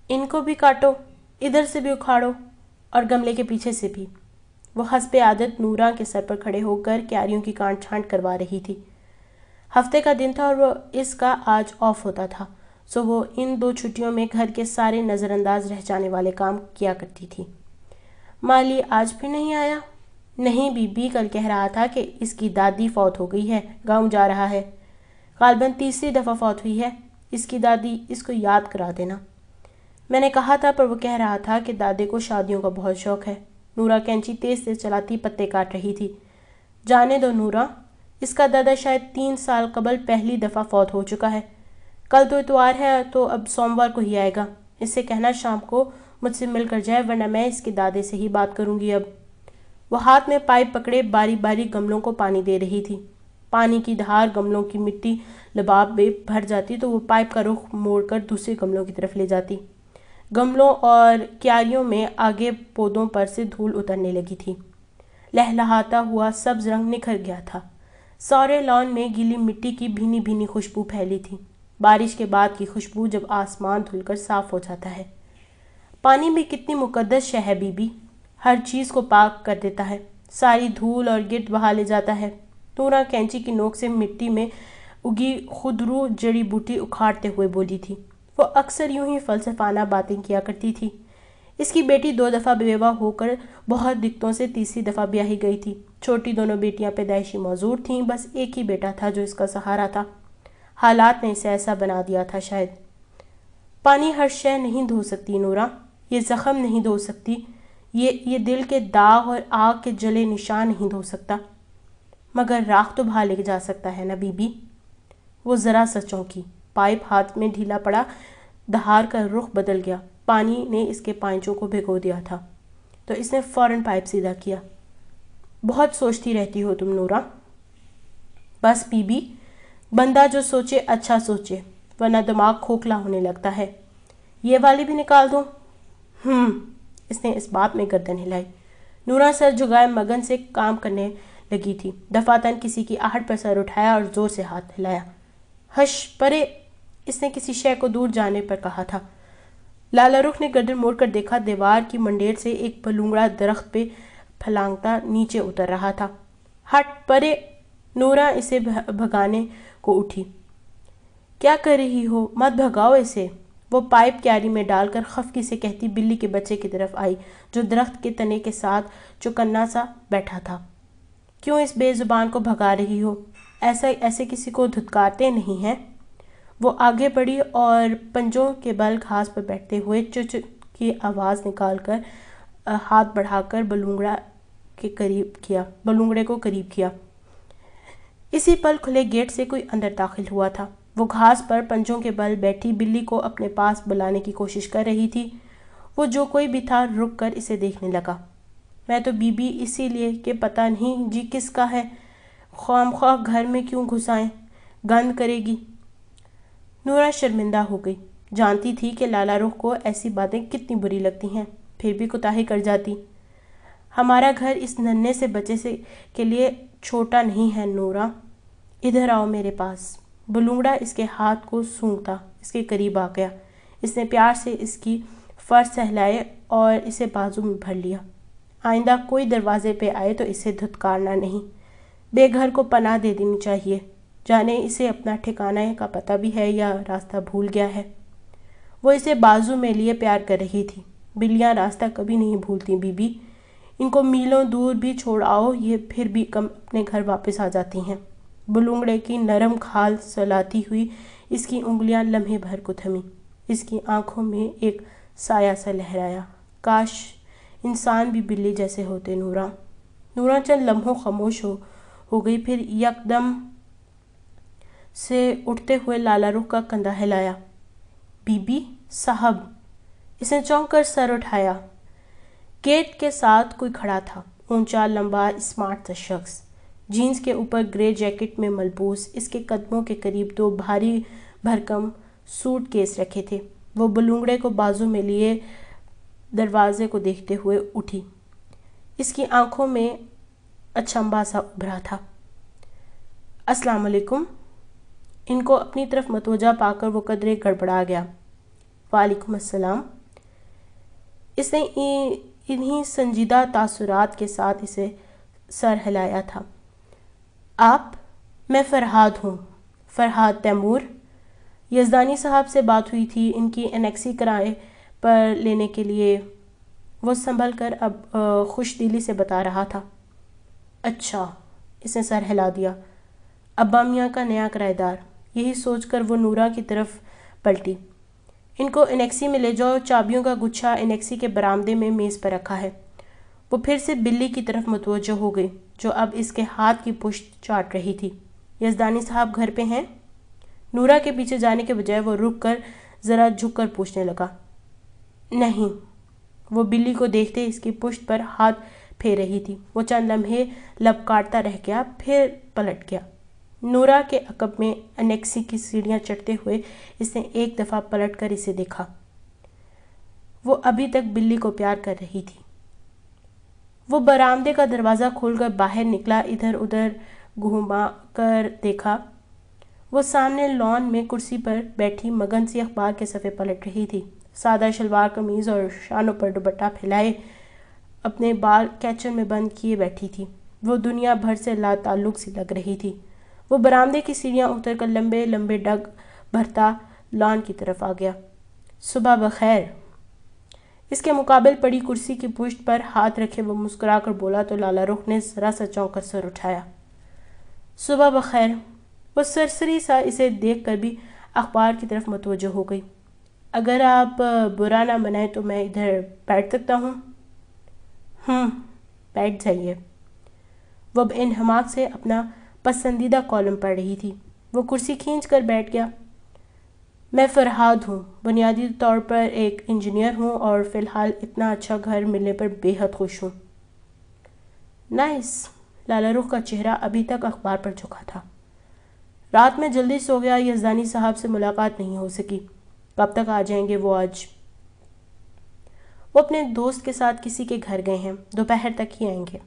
ان کو بھی کاٹو، ادھر سے بھی اکھاڑو اور گملے کے پیچھے سے بھی۔ وہ حسب عادت نورا کے سر پر کھڑے ہو کر کیاریوں کی کانٹ چھانٹ کروا رہی تھی۔ ہفتے کا دن تھا اور وہ اس کا آج آف ہوتا تھا، سو وہ ان 2 چھٹیوں میں گھر کے سارے نظر انداز رہ جانے والے کام کیا کرتی تھی۔ مالی آج پھر نہیں آیا؟ نہیں، بی بی کل کہہ رہا تھا کہ اس کی دادی فوت ہو گئی ہے، گاؤں جا رہا ہے۔ غالباً 3ری دفعہ فوت ہوئی ہے۔ اس کی دادی، اس کو یاد کرا دینا۔ میں نے کہا تھا، پر وہ کہہ رہا تھا کہ دادے کو شادیوں کا بہت شوق ہے۔ نورا کینچی تیز تیز چلاتی پتے کاٹ رہی تھی۔ جانے دو نورا، اس کا دادا شاید 3 سال قبل پہلی دفعہ فوت ہو چکا ہے۔ کل تو اتوار ہے تو اب سوموار کو ہی آئے گا۔ اس سے کہنا شام کو مجھ سے مل کر جائے، ورنہ میں اس کے دادے سے ہی بات کروں گی اب۔ وہ ہاتھ میں پائپ پکڑے باری باری گملوں کو پانی دے رہی تھی۔ پانی کی دھار گملوں کی مٹی لباب میں بھر جاتی تو وہ پائپ کا رخ موڑ کر دوسرے گملوں کی طرف لے جاتی۔ گملوں اور کیاریوں میں آگے پودوں پر سے دھول اترنے لگی تھی۔ لہلہاتا ہوا سبز رنگ نکھر گیا تھا۔ سارے لان میں گیلی مٹی کی بھینی بھینی خوشبو پھیلی تھی، بارش کے بعد کی خوشبو جب آسمان دھل کر صاف ہو جاتا ہے۔ پانی بھی کتنی مقدس شے ہے بی بی، ہر چیز کو پاک کر دیتا ہے، ساری دھول اور گرد بہا لے جاتا ہے۔ نورا کینچی کی نوک سے مٹی میں اگی خودرو جڑی بوٹی اکھاڑتے ہوئے بولی تھی۔ وہ اکثر یوں ہی فلسفانہ باتیں کیا کرتی تھی۔ اس کی بیٹی 2 دفعہ بیوہ ہو کر بہت دقتوں سے 3ری دفعہ بیاہی گئی تھی۔ چھوٹی دونوں بیٹیاں پیدائشی معذور تھیں، بس ایک ہی بیٹا تھا جو اس کا سہارا تھا۔ حالات نے اسے ایسا بنا دیا تھا شاید۔ پانی ہر شے نہیں دھو سکتی نورا، یہ زخم نہیں دھو سکتی، یہ دل کے داغ اور آگ کے جلے نشان نہیں دھو سکتا، مگر راکھ تو بہا لے جا سکتا ہے نا بی بی۔ وہ ذرا سا چونکی، پائپ ہاتھ میں ڈھیلا پڑا، دھار کا رخ بدل گیا۔ پانی نے اس کے پائنچوں کو بھگو دیا تھا تو اس نے فوراً پائپ سیدھا کیا۔ بہت سوچتی رہتی ہو تم نورا۔ بس بی بی، بندہ جو سوچے اچھا سوچے، ورنہ دماغ کھوکھلا ہونے لگتا ہے۔ یہ والی بھی نکال دوں؟ اس نے اس بات میں گردن ہلائی۔ نورا سر جھکائے مگن سے کام کرنے لگی تھی۔ دفعتاً کسی کی آہٹ پر سر اٹھایا اور زور سے ہاتھ ہلایا۔ ہش پرے، اس نے کسی شے کو دور جانے پر کہا تھا۔ لالا رخ نے گردن موڑ کر دیکھا، دیوار کی منڈیر سے ایک بلونگڑا درخت پہ پھلانگتا نیچے اتر رہا تھا۔ ہٹ پرے، نورا اسے بھگانے کو اٹھی۔ کیا کر رہی ہو، مت بھگاؤ اسے، وہ پائپ کیاری میں ڈال کر خفگی سے کہتی بلی کے بچے کی طرف آئی جو درخت کے تنے کے ساتھ چوکنا سا بیٹھا تھا۔ کیوں اس بے زبان کو بھگا رہی ہو؟ ایسے کسی کو دھتکارتے نہیں ہیں۔ وہ آگے بڑھی اور پنجوں کے بل گھاس پر بیٹھتے ہوئے چچ کی آواز نکال کر ہاتھ بڑھا کر بلونگڑے کو قریب کیا۔ اسی پل کھلے گیٹ سے کوئی اندر داخل ہوا تھا۔ وہ گھاس پر پنجوں کے بل بیٹھی بلی کو اپنے پاس بلانے کی کوشش کر رہی تھی۔ وہ جو کوئی بھی تھا رک کر اسے دیکھنے لگا۔ میں تو بی بی اسی لیے کہ پتہ نہیں جی کس کا ہے، خواہ گھر میں کیوں گھسائیں، گند کرے گی۔ نورا شرمندہ ہو گئی، جانتی تھی کہ لالا رخ کو ایسی باتیں کتنی بری لگتی ہیں، پھر بھی کوتاہی کر جاتی۔ ہمارا گھر اس ننھے سے بچے کے لیے چھوٹا نہیں ہے نورا، ادھر آؤ میرے پاس۔ بلونگڑا اس کے ہاتھ کو سونگھتا اس کے قریب آ گیا۔ اس نے پیار سے اس کی فرش سہلائے اور اسے بازو میں بھر لیا۔ آئندہ کوئی دروازے پہ آئے تو اسے دھتکارنا نہیں، بے گھر کو پناہ دے دینی چاہیے، جانے اسے اپنا ٹھکانے کا پتہ بھی ہے یا راستہ بھول گیا ہے۔ وہ اسے بازو میں لیے پیار کر رہی تھی۔ بلیاں راستہ کبھی نہیں بھولتی بی بی، ان کو میلوں دور بھی چھوڑ آؤ یہ پھر بھی اپنے گھر واپس آ جاتی ہیں۔ بلونگڑے کی نرم کھال سلاتی ہوئی اس کی انگلیاں لمحے بھر کو تھمیں۔ اس کی آنکھوں میں ایک سایہ سا لہرایا، کاش انسان بھی بلی جیسے ہوتے نورا۔ نورا چند لمحوں خاموش ہو گئی، پھر یکدم سے اٹھتے ہوئے لالا رخ کا کندھا ہلایا۔ بی بی صاحب، اس نے چونک کر سر اٹھایا۔ گیٹ کے ساتھ کوئی کھڑا تھا، اونچا لمبا اسمارٹ سا شخص، جینز کے اوپر گرے جیکٹ میں ملبوس۔ اس کے قدموں کے قریب 2 بھاری بھرکم سوٹ کیس رکھے تھے۔ وہ بلونگڑے کو بازو میں لیے دروازے کو دیکھتے ہوئے اٹھی۔ اس کی آنکھوں میں اچنبھا سا ابھرا تھا۔ السلام علیکم۔ ان کو اپنی طرف متوجہ پا کر وہ قدرے گڑبڑا گیا۔ وعلیکم السلام۔ اس نے انہی سنجیدہ تاثرات کے ساتھ اسے سر ہلایا تھا۔ آپ؟ میں فرحاد ہوں، فرحاد تیمور۔ یزدانی صاحب سے بات ہوئی تھی ان کی انیکسی کرائے پر لینے کے لیے، وہ سنبھل کر اب خوش دلی سے بتا رہا تھا۔ اچھا، اس نے سر ہلا دیا۔ ابا میاں کا نیا کرایہ دار، یہی سوچ کر وہ نورا کی طرف پلٹی۔ ان کو انیکسی میں لے جاؤ، چابیوں کا گچھا انیکسی کے برآمدے میں میز پر رکھا ہے۔ وہ پھر سے بلی کی طرف متوجہ ہو گئی جو اب اس کے ہاتھ کی پشت چاٹ رہی تھی۔ یزدانی صاحب گھر پہ ہیں؟ نورا کے پیچھے جانے کے بجائے وہ رک کر ذرا جھک کر پوچھنے لگا۔ نہیں۔ وہ بلی کو دیکھتے اس کی پشت پر ہاتھ پھیر رہی تھی۔ وہ چند لمحے لب کاٹتا رہ گیا، پھر پلٹ گیا۔ نورا کے عقب میں انیکسی کی سیڑھیاں چڑھتے ہوئے اس نے ایک دفعہ پلٹ کر اسے دیکھا۔ وہ ابھی تک بلی کو پیار کر رہی تھی۔ وہ برآمدے کا دروازہ کھول کر باہر نکلا، ادھر ادھر گھوما کر دیکھا۔ وہ سامنے لان میں کرسی پر بیٹھی مگن سی اخبار کے صفحے پلٹ رہی تھی۔ سادہ شلوار قمیض اور شانوں پر دوپٹہ پھیلائے اپنے بال کیچر میں بند کیے بیٹھی تھی۔ وہ دنیا بھر سے لا تعلق سی لگ رہی تھی۔ وہ برآمدے کی سیڑھیاں اتر کر لمبے لمبے ڈگ بھرتا لان کی طرف آ گیا۔ صبح بخیر۔ اس کے مقابل پڑی کرسی کی پشت پر ہاتھ رکھے وہ مسکرا کر بولا تو لالا رخ نے ذرا سا چونک کر سر اٹھایا۔ صبح بخیر۔ وہ سرسری سا اسے دیکھ کر بھی اخبار کی طرف متوجہ ہو گئی۔ اگر آپ برا نہ منائیں تو میں ادھر بیٹھ سکتا ہوں؟ بیٹھ جائیے۔ وہ اب انہماک سے اپنا پسندیدہ کالم پڑھ رہی تھی۔ وہ کرسی کھینچ کر بیٹھ گیا۔ میں فرحاد ہوں، بنیادی طور پر ایک انجینئر ہوں اور فی الحال اتنا اچھا گھر ملنے پر بے حد خوش ہوں۔ نائس۔ لالا رخ کا چہرہ ابھی تک اخبار پر جھکا تھا۔ رات میں جلدی سو گیا، یزدانی صاحب سے ملاقات نہیں ہو سکی۔ کب تک آ جائیں گے وہ آج؟ وہ اپنے دوست کے ساتھ کسی کے گھر گئے ہیں، دوپہر تک ہی آئیں گے۔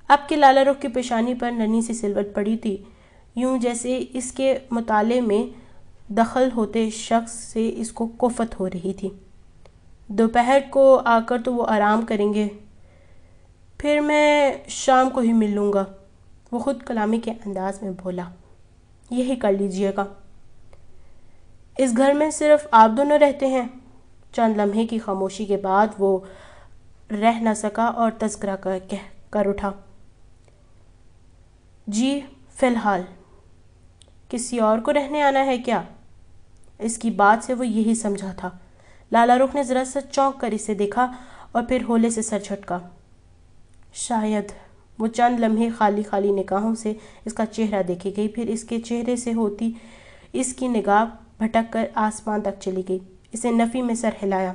اب کے لالا رخ کی پیشانی پر ننھی سی سلوٹ پڑی تھی، یوں جیسے اس کے مطالعے میں دخل ہوتے شخص سے اس کو کفت ہو رہی تھی۔ دوپہر کو آ کر تو وہ آرام کریں گے، پھر میں شام کو ہی مل لوں گا۔ وہ خود کلامی کے انداز میں بولا۔ یہی کر لیجئے گا۔ اس گھر میں صرف آپ دونوں رہتے ہیں؟ چند لمحے کی خاموشی کے بعد وہ رہ نہ سکا اور تذکرہ کر اٹھا۔ جی فی الحال۔ کسی اور کو رہنے آنا ہے کیا؟ اس کی بات سے وہ یہی سمجھا تھا۔ لالا رخ نے ذرا سا چونک کر اسے دیکھا اور پھر ہولے سے سر جھٹکا۔ شاید۔ وہ چند لمحے خالی خالی نگاہوں سے اس کا چہرہ دیکھے گئی، پھر اس کے چہرے سے ہوتی اس کی نگاہ بھٹک کر آسمان تک چلی گئی۔ اس نے نفی میں سر ہلایا۔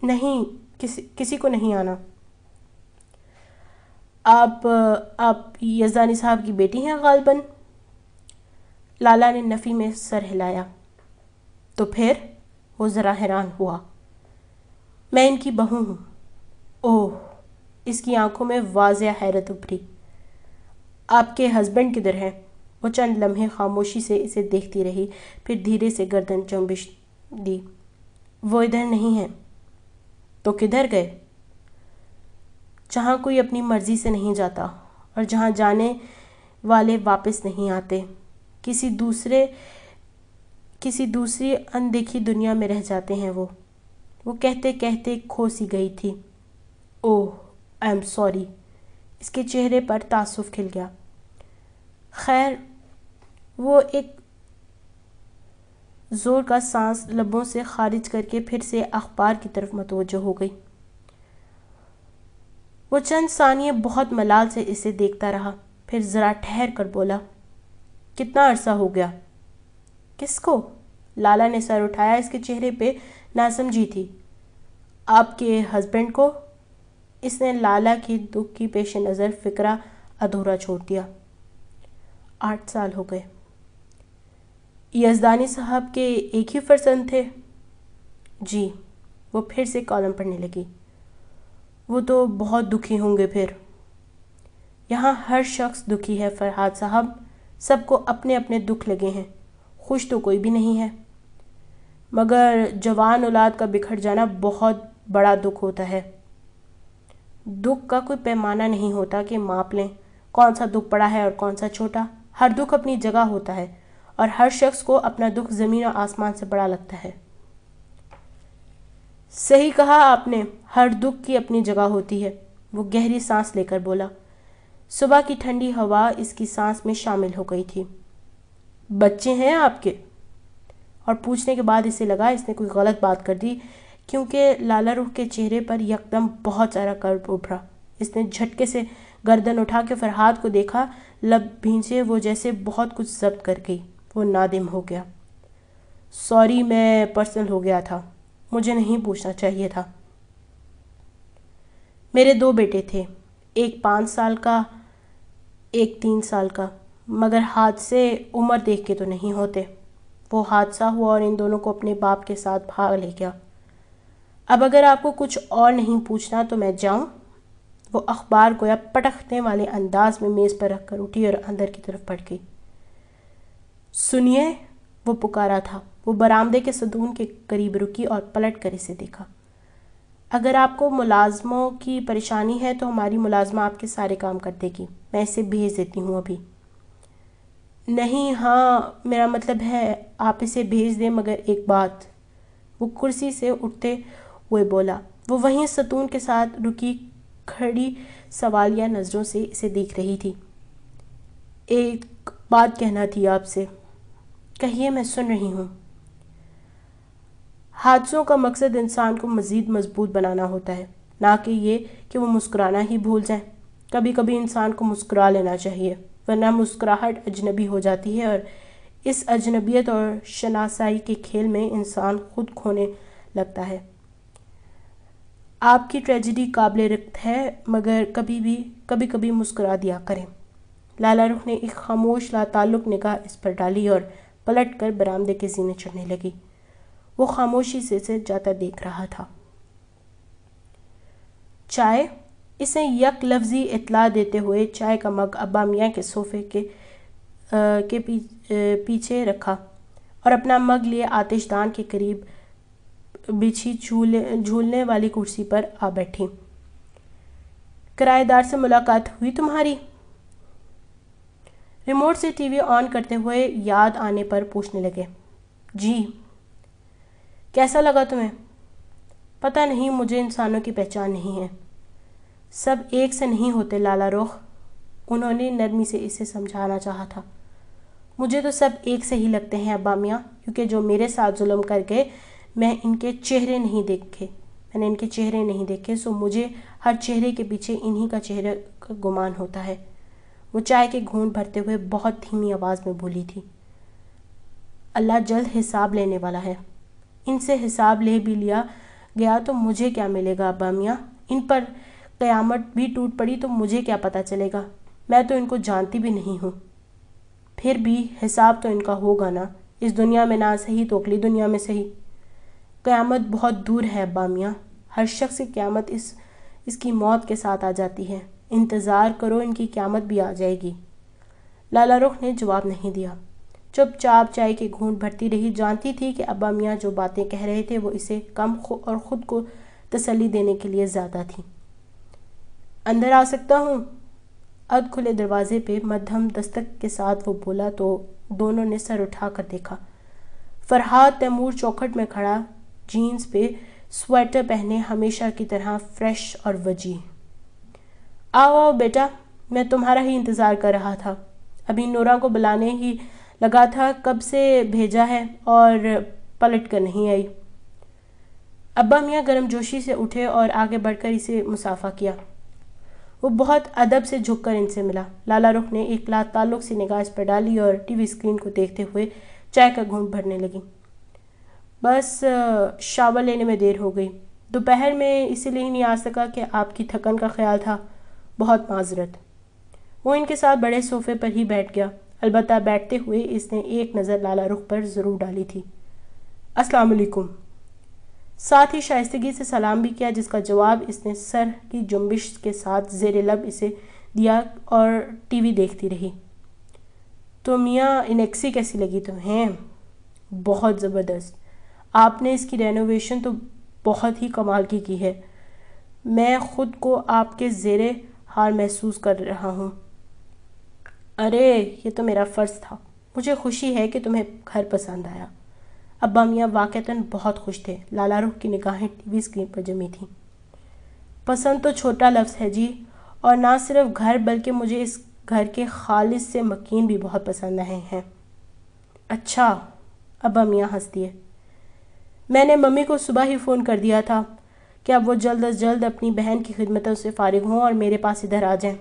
نہیں، کسی کو نہیں آنا۔ آپ یزدانی صاحب کی بیٹی ہیں غالباً؟ لالا نے نفی میں سر ہلایا۔ تو پھر؟ وہ ذرا حیران ہوا۔ میں ان کی بہو ہوں۔ اوہ! اس کی آنکھوں میں واضح حیرت ابھری۔ آپ کے ہسبینڈ کدھر ہیں؟ وہ چند لمحے خاموشی سے اسے دیکھتی رہی، پھر دھیرے سے گردن جنبش دی۔ وہ ادھر نہیں ہیں۔ تو کدھر گئے؟ جہاں کوئی اپنی مرضی سے نہیں جاتا اور جہاں جانے والے واپس نہیں آتے، کسی دوسری اندیکھی دنیا میں رہ جاتے ہیں وہ کہتے کہتے کھو سی گئی تھی۔ اوہ آئی ایم سوری۔ اس کے چہرے پر تاسف کھل گیا۔ خیر۔ وہ ایک زور کا سانس لبوں سے خارج کر کے پھر سے اخبار کی طرف متوجہ ہو گئی۔ وہ چند ثانیے بہت ملال سے اسے دیکھتا رہا، پھر ذرا ٹھہر کر بولا۔ کتنا عرصہ ہو گیا؟ کس کو؟ لالا نے سر اٹھایا، اس کے چہرے پہ ناسمجھی تھی۔ آپ کے ہسبینڈ کو؟ اس نے لالا کی دکھ کی پیش نظر فقرہ ادھورا چھوڑ دیا۔ 8 سال ہو گئے۔ یزدانی صاحب کے ایک ہی فرزند تھے؟ جی۔ وہ پھر سے کالم پڑھنے لگی۔ وہ تو بہت دکھی ہوں گے پھر۔ یہاں ہر شخص دکھی ہے فرحاد صاحب، سب کو اپنے اپنے دکھ لگے ہیں، خوش تو کوئی بھی نہیں ہے۔ مگر جوان اولاد کا بکھر جانا بہت بڑا دکھ ہوتا ہے۔ دکھ کا کوئی پیمانہ نہیں ہوتا کہ ماپ لیں کون سا دکھ بڑا ہے اور کون سا چھوٹا۔ ہر دکھ اپنی جگہ ہوتا ہے اور ہر شخص کو اپنا دکھ زمین اور آسمان سے بڑا لگتا ہے۔ صحیح کہا آپ نے، ہر دکھ کی اپنی جگہ ہوتی ہے، وہ گہری سانس لے کر بولا۔ صبح کی ٹھنڈی ہوا اس کی سانس میں شامل ہو گئی تھی۔ بچے ہیں آپ کے؟ اور پوچھنے کے بعد اسے لگا اس نے کوئی غلط بات کر دی، کیونکہ لالا رخ کے چہرے پر یکدم بہت سارا کرب ابھرا۔ اس نے جھٹکے سے گردن اٹھا کے فرحاد کو دیکھا، لب بھینچے وہ جیسے بہت کچھ ضبط کر گئی۔ وہ نادم ہو گیا۔ سوری، میں پرسنل ہو گیا تھا، مجھے نہیں پوچھنا چاہیے تھا۔ میرے 2 بیٹے تھے، ایک 5 سال کا، ایک 3 سال کا، مگر حادثے عمر دیکھ کے تو نہیں ہوتے۔ وہ حادثہ ہوا اور ان دونوں کو اپنے باپ کے ساتھ بھاگ لے گیا۔ اب اگر آپ کو کچھ اور نہیں پوچھنا تو میں جاؤں؟ وہ اخبار گویا پٹکنے والے انداز میں میز پر رکھ کر اٹھی اور اندر کی طرف بڑھ گئی۔ سنیے، وہ پکارا تھا۔ وہ برآمدے کے ستون کے قریب رکی اور پلٹ کر اسے دیکھا۔ اگر آپ کو ملازموں کی پریشانی ہے تو ہماری ملازمہ آپ کے سارے کام کر دے گی، میں اسے بھیج دیتی ہوں ابھی۔ نہیں، ہاں، میرا مطلب ہے آپ اسے بھیج دیں، مگر ایک بات۔ وہ کرسی سے اٹھتے ہوئے بولا۔ وہ وہیں ستون کے ساتھ رکی کھڑی سوالیہ نظروں سے اسے دیکھ رہی تھی۔ ایک بات کہنا تھی آپ سے۔ کہیے، میں سن رہی ہوں۔ حادثوں کا مقصد انسان کو مزید مضبوط بنانا ہوتا ہے، نہ کہ یہ کہ وہ مسکرانا ہی بھول جائیں۔ کبھی کبھی انسان کو مسکرا لینا چاہیے، ورنہ مسکراہٹ اجنبی ہو جاتی ہے اور اس اجنبیت اور شناسائی کے کھیل میں انسان خود کھونے لگتا ہے۔ آپ کی ٹریجڈی قابل ربط ہے، مگر کبھی کبھی مسکرا دیا کریں۔ لالا رخ نے ایک خاموش لا تعلق نگاہ اس پر ڈالی اور پلٹ کر برآمدے کے زینے چڑھنے لگی۔ وہ خاموشی سے اسے جاتا دیکھ رہا تھا۔ چائے؟ اس نے یک لفظی اطلاع دیتے ہوئے چائے کا مگ ابا میاں کے صوفے کے پیچھے رکھا اور اپنا مگ لیے آتش دان کے قریب بچھی جھولنے والی کرسی پر آ بیٹھی۔ کرایہ دار سے ملاقات ہوئی تمہاری؟ ریموٹ سے ٹی وی آن کرتے ہوئے یاد آنے پر پوچھنے لگے۔ جی۔ کیسا لگا تمہیں؟ پتہ نہیں، مجھے انسانوں کی پہچان نہیں ہے۔ سب ایک سے نہیں ہوتے لالا رخ، انہوں نے نرمی سے اسے سمجھانا چاہا تھا۔ مجھے تو سب ایک سے ہی لگتے ہیں ابا میاں، کیونکہ جو میرے ساتھ ظلم کر گئے میں نے ان کے چہرے نہیں دیکھے، سو مجھے ہر چہرے کے پیچھے انہی کا چہرے کا گمان ہوتا ہے۔ وہ چائے کے گھونٹ بھرتے ہوئے بہت دھیمی آواز میں بولی تھی۔ اللہ جلد حساب لینے والا ہے۔ ان سے حساب لے بھی لیا گیا تو مجھے کیا ملے گا ابا میاں؟ ان پر قیامت بھی ٹوٹ پڑی تو مجھے کیا پتہ چلے گا؟ میں تو ان کو جانتی بھی نہیں ہوں۔ پھر بھی حساب تو ان کا ہوگا نا، اس دنیا میں نہ صحیح تو اگلی دنیا میں صحیح۔ قیامت بہت دور ہے ابا میاں، ہر شخص کی قیامت اس کی موت کے ساتھ آ جاتی ہے۔ انتظار کرو، ان کی قیامت بھی آ جائے گی۔ لالا رخ نے جواب نہیں دیا، چپ چاپ چائے کے گھونٹ بھرتی رہی۔ جانتی تھی کہ ابا میاں جو باتیں کہہ رہے تھے وہ اسے کم اور خود کو تسلی دینے کے لیے زیادہ تھیں۔ اندر آ سکتا ہوں؟ اد کھلے دروازے پہ مدھم دستک کے ساتھ وہ بولا تو دونوں نے سر اٹھا کر دیکھا۔ فرحاد تیمور چوکھٹ میں کھڑا، جینز پہ سویٹر پہنے، ہمیشہ کی طرح فریش اور وجیح۔ آؤ آؤ بیٹا، میں تمہارا ہی انتظار کر رہا تھا، ابھی نورا کو بلانے ہی لگا تھا، کب سے بھیجا ہے اور پلٹ کر نہیں آئی۔ ابا میاں گرم جوشی سے اٹھے اور آگے بڑھ کر اسے مصافحہ کیا۔ وہ بہت ادب سے جھک کر ان سے ملا۔ لالا رخ نے ایک لا تعلق سی نگاہ اس پر ڈالی اور ٹی وی اسکرین کو دیکھتے ہوئے چائے کا گھونٹ بھرنے لگی۔ بس شاور لینے میں دیر ہو گئی، دوپہر میں اسی لیے نہیں آ سکا کہ آپ کی تھکن کا خیال تھا، بہت معذرت۔ وہ ان کے ساتھ بڑے صوفے پر ہی بیٹھ گیا، البتہ بیٹھتے ہوئے اس نے ایک نظر لالا رخ پر ضرور ڈالی تھی۔ السلام علیکم۔ ساتھ ہی شائستگی سے سلام بھی کیا، جس کا جواب اس نے سر کی جنبش کے ساتھ زیر لب اسے دیا اور ٹی وی دیکھتی رہی۔ تو میاں انیکسی کیسی لگی تمہیں؟ بہت زبردست۔ آپ نے اس کی رینوویشن تو بہت ہی کمال کی ہے. میں خود کو آپ کے زیر حال محسوس کر رہا ہوں. ارے یہ تو میرا فرض تھا. مجھے خوشی ہے کہ تمہیں گھر پسند آیا. ابا میاں واقعتاً بہت خوش تھے. لالا رخ کی نگاہیں ٹی وی اسکرین پر جمی تھیں. پسند تو چھوٹا لفظ ہے جی، اور نہ صرف گھر بلکہ مجھے اس گھر کے خالص سے مکین بھی بہت پسند آئے ہیں. اچھا. ابا میاں ہنس دیے. میں نے ممی کو صبح ہی فون کر دیا تھا کہ اب وہ جلد از جلد اپنی بہن کی خدمتوں سے فارغ ہوں اور میرے پاس ادھر آ جائیں.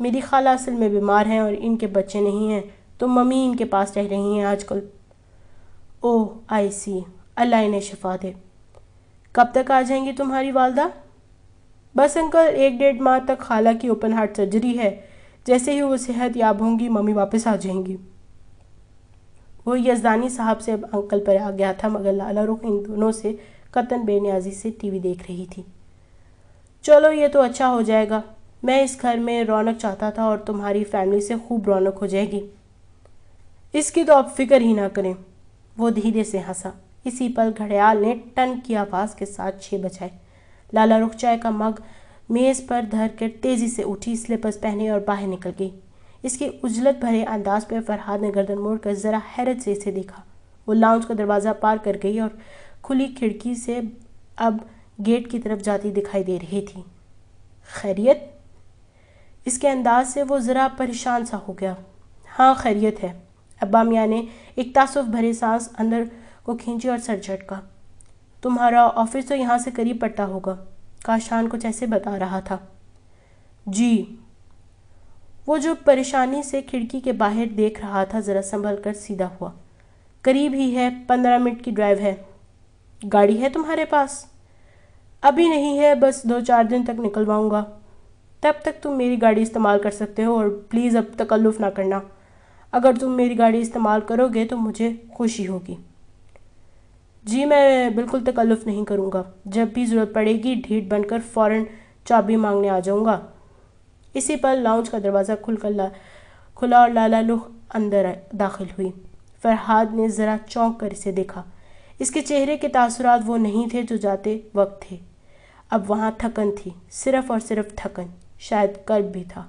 میری خالہ اصل میں بیمار ہیں اور ان کے بچے نہیں ہیں تو ممی ان کے پاس رہ رہی ہیں آج کل. اوہ آئی سی. اللہ انہیں شفا دے. کب تک آ جائیں گی تمہاری والدہ؟ بس انکل 1-1.5 ماہ تک. خالہ کی اوپن ہارٹ سرجری ہے. جیسے ہی وہ صحت یاب ہوں گی ممی واپس آ جائیں گی. وہ یزدانی صاحب سے اب انکل پر آ گیا تھا مگر لالا رخ ان دونوں سے قطعاً بے نیازی سے ٹی وی دیکھ رہی تھی. چلو یہ تو اچھا ہو جائے گا. میں اس گھر میں رونق چاہتا تھا اور تمہاری فیملی سے خوب رونق ہو جائے گی. اس کی تو آپ فکر ہی نہ کریں. وہ دھیرے سے ہنسا. اسی پل گھڑیال نے ٹن کی آواز کے ساتھ 6 بجائے. لالا رخ چائے کا مگ میز پر دھر کر تیزی سے اٹھی، سلیپرز پہنے اور باہر نکل گئی. اس کے عجلت بھرے انداز پہ فرحاد نے گردن موڑ کر ذرا حیرت سے اسے دیکھا. وہ لاؤنج کا دروازہ پار کر گئی اور کھلی کھڑکی سے اب گیٹ کی طرف جاتی دکھائی دے رہی تھی. خیریت؟ اس کے انداز سے وہ ذرا پریشان سا ہو گیا. ہاں خیریت ہے. ابا میاں نے ایک تاسف بھرے سانس اندر کو کھینچی اور سر جھٹکا. تمہارا آفس تو یہاں سے قریب پڑتا ہوگا. کاشان کچھ ایسے بتا رہا تھا. جی. وہ جو پریشانی سے کھڑکی کے باہر دیکھ رہا تھا ذرا سنبھل کر سیدھا ہوا. قریب ہی ہے. 15 منٹ کی ڈرائیو ہے. گاڑی ہے تمہارے پاس؟ ابھی نہیں ہے، بس 2-4 دن تک نکلواؤں گا. تب تک تم میری گاڑی استعمال کر سکتے ہو اور پلیز اب تکلف نہ کرنا. اگر تم میری گاڑی استعمال کرو گے تو مجھے خوشی ہوگی. جی میں بالکل تکلف نہیں کروں گا. جب بھی ضرورت پڑے گی ڈھیٹ بن کر فوراً چابی مانگنے آ جاؤں گا. اسی پر لاؤنج کا دروازہ کھلا اور لالا رخ اندر داخل ہوئی. فرحاد نے ذرا چونک کر اسے دیکھا. اس کے چہرے کے تاثرات وہ نہیں تھے جو جاتے وقت تھے. اب وہاں تھکن تھی، صرف اور صرف تھکن. شاید کرب بھی تھا.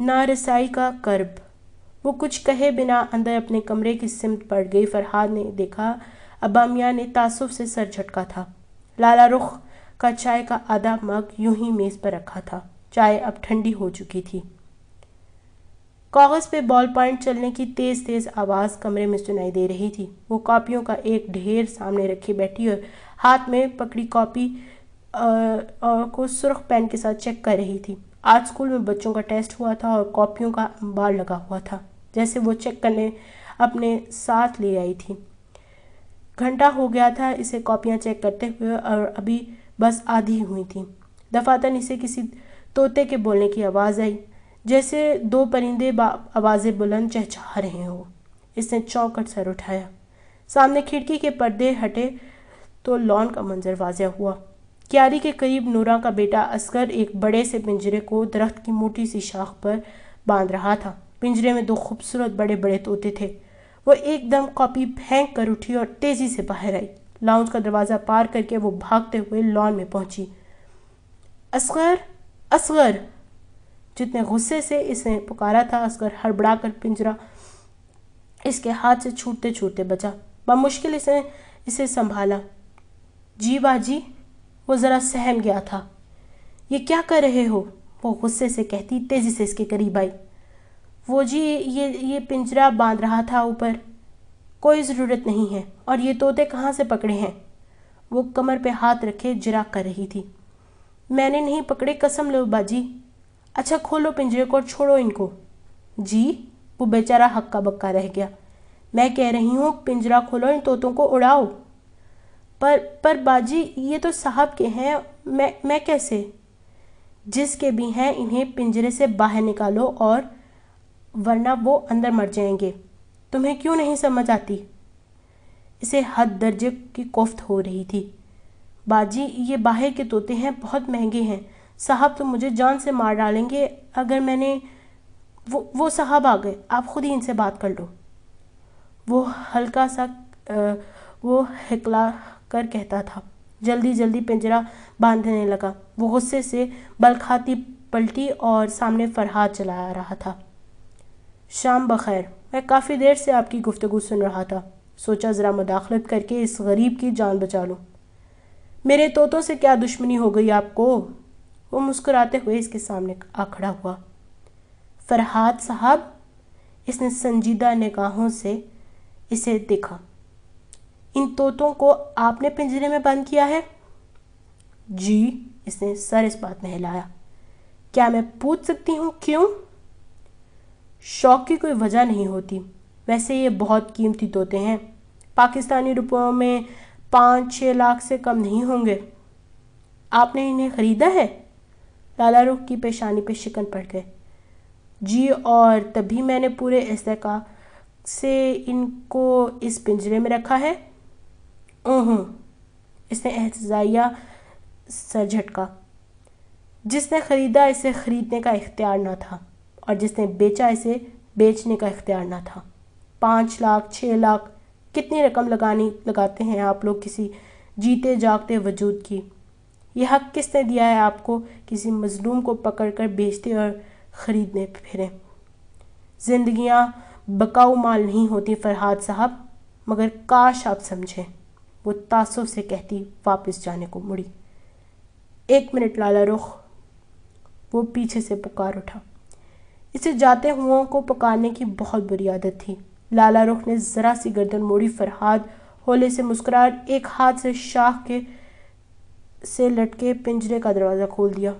نارسائی کا کرب. وہ کچھ کہے بنا اندر اپنے کمرے کی سمت پڑ گئی. فرحاد نے دیکھا ابا میاں نے تعصب سے سر جھٹکا تھا. لالا رخ کا چائے کا آدھا مگ یوں ہی میز پر رکھا تھا. چائے اب ٹھنڈی ہو چکی تھی. کاغذ پہ بال پوائنٹ چلنے کی تیز تیز آواز کمرے میں سنائی دے رہی تھی. وہ کاپیوں کا ایک ڈھیر سامنے رکھی بیٹھی اور ہاتھ میں پکڑی کاپی کو سرخ پین کے ساتھ چیک کر رہی تھی. آج اسکول میں بچوں کا ٹیسٹ ہوا تھا اور کاپیوں کا انبار لگا ہوا تھا جیسے وہ چیک کرنے اپنے ساتھ لے آئی تھی. گھنٹہ ہو گیا تھا اسے کاپیاں چیک کرتے ہوئے اور ابھی بس آدھی ہوئی تھیں. دفعتاً اسے کسی طوطے کے بولنے کی آواز آئی، جیسے 2 پرندے آوازیں بلند چہچہا رہے ہوں. اس نے چونک کر سر اٹھایا. سامنے کھڑکی کے پردے ہٹے تو لان کا منظر واضح ہوا. کیاری کے قریب نورا کا بیٹا اصغر ایک بڑے سے پنجرے کو درخت کی موٹی سی شاخ پر باندھ رہا تھا. پنجرے میں 2 خوبصورت بڑے بڑے طوطے تھے. وہ ایک دم کاپی پھینک کر اٹھی اور تیزی سے باہر آئی. لاؤنج کا دروازہ پار کر کے وہ بھاگتے ہوئے لان میں پہنچی. اصغر، اصغر! جتنے غصے سے اس نے پکارا تھا اصغر ہڑبڑا کر پنجرا اس کے ہاتھ سے چھوٹتے چھوٹتے بچا. بمشکل اس نے اسے سنبھالا. جی باجی. وہ ذرا سہم گیا تھا. یہ کیا کر رہے ہو؟ وہ غصے سے کہتی تیزی سے اس کے قریب آئی. وہ جی یہ پنجرا باندھ رہا تھا اوپر. کوئی ضرورت نہیں ہے. اور یہ طوطے کہاں سے پکڑے ہیں؟ وہ کمر پہ ہاتھ رکھے جرا کر رہی تھی. میں نے نہیں پکڑے، قسم لو باجی. اچھا کھولو پنجرے کو اور چھوڑو ان کو. جی. وہ بیچارہ ہکا بکا رہ گیا. میں کہہ رہی ہوں پنجرا کھولو، ان طوطوں کو اڑاؤ. پر باجی یہ تو صاحب کے ہیں، میں کیسے؟ جس کے بھی ہیں انہیں پنجرے سے باہر نکالو اور ورنہ وہ اندر مر جائیں گے. تمہیں کیوں نہیں سمجھ آتی؟ اسے حد درجے کی کوفت ہو رہی تھی. باجی یہ باہر کے طوطے ہیں، بہت مہنگے ہیں. صاحب تو مجھے جان سے مار ڈالیں گے اگر میں نے وہ صاحب آ گئے، آپ خود ہی ان سے بات کر لو. وہ ہلکا سا وہ ہکلا کر کہتا تھا۔ جلدی جلدی پنجرہ باندھنے لگا۔ وہ غصے سے بل کھاتی پلٹی اور سامنے فرحاد چلا آ رہا تھا۔ شام بخیر، میں کافی دیر سے آپ کی گفتگو سن رہا تھا، سوچا ذرا مداخلت کر کے اس غریب کی جان بچا لوں۔ میرے طوطوں سے کیا دشمنی ہو گئی آپ کو؟ وہ مسکراتے ہوئے اس کے سامنے آ کھڑا ہوا۔ فرحاد صاحب، اس نے سنجیدہ نگاہوں سے اسے دیکھا، ان طوطوں کو آپ نے پنجرے میں بند کیا ہے؟ جی، اس نے سر اس بات میں ہلایا۔ کیا میں پوچھ سکتی ہوں کیوں؟ شوق کی کوئی وجہ نہیں ہوتی، ویسے یہ بہت قیمتی طوطے ہیں، پاکستانی روپیوں میں 5-6 لاکھ سے کم نہیں ہوں گے۔ آپ نے انہیں خریدا ہے؟ لالا رخ کی پیشانی پہ شکن پڑ گئے۔ جی، اور تبھی میں نے پورے استحقاق سے ان کو اس پنجرے میں رکھا ہے۔ اس نے احتجاجیہ سر جھٹکا۔ جس نے خریدا اسے خریدنے کا اختیار نہ تھا، اور جس نے بیچا اسے بیچنے کا اختیار نہ تھا۔ 5 لاکھ 6 لاکھ کتنی رقم لگاتے ہیں آپ لوگ کسی جیتے جاگتے وجود کی؟ یہ حق کس نے دیا ہے آپ کو کسی مظلوم کو پکڑ کر بیچتے اور خریدنے پھریں؟ زندگیاں بکاؤ مال نہیں ہوتی فرحاد صاحب، مگر کاش آپ سمجھیں، وہ تعصب سے کہتی واپس جانے کو مڑی۔ 1 منٹ لالا رخ، وہ پیچھے سے پکار اٹھا۔ اسے جاتے ہوں کو پکارنے کی بہت بری عادت تھی۔ لالا رخ نے ذرا سی گردن موڑی۔ فرحاد ہولے سے مسکرا ایک ہاتھ سے شاخ سے لٹکے پنجرے کا دروازہ کھول دیا۔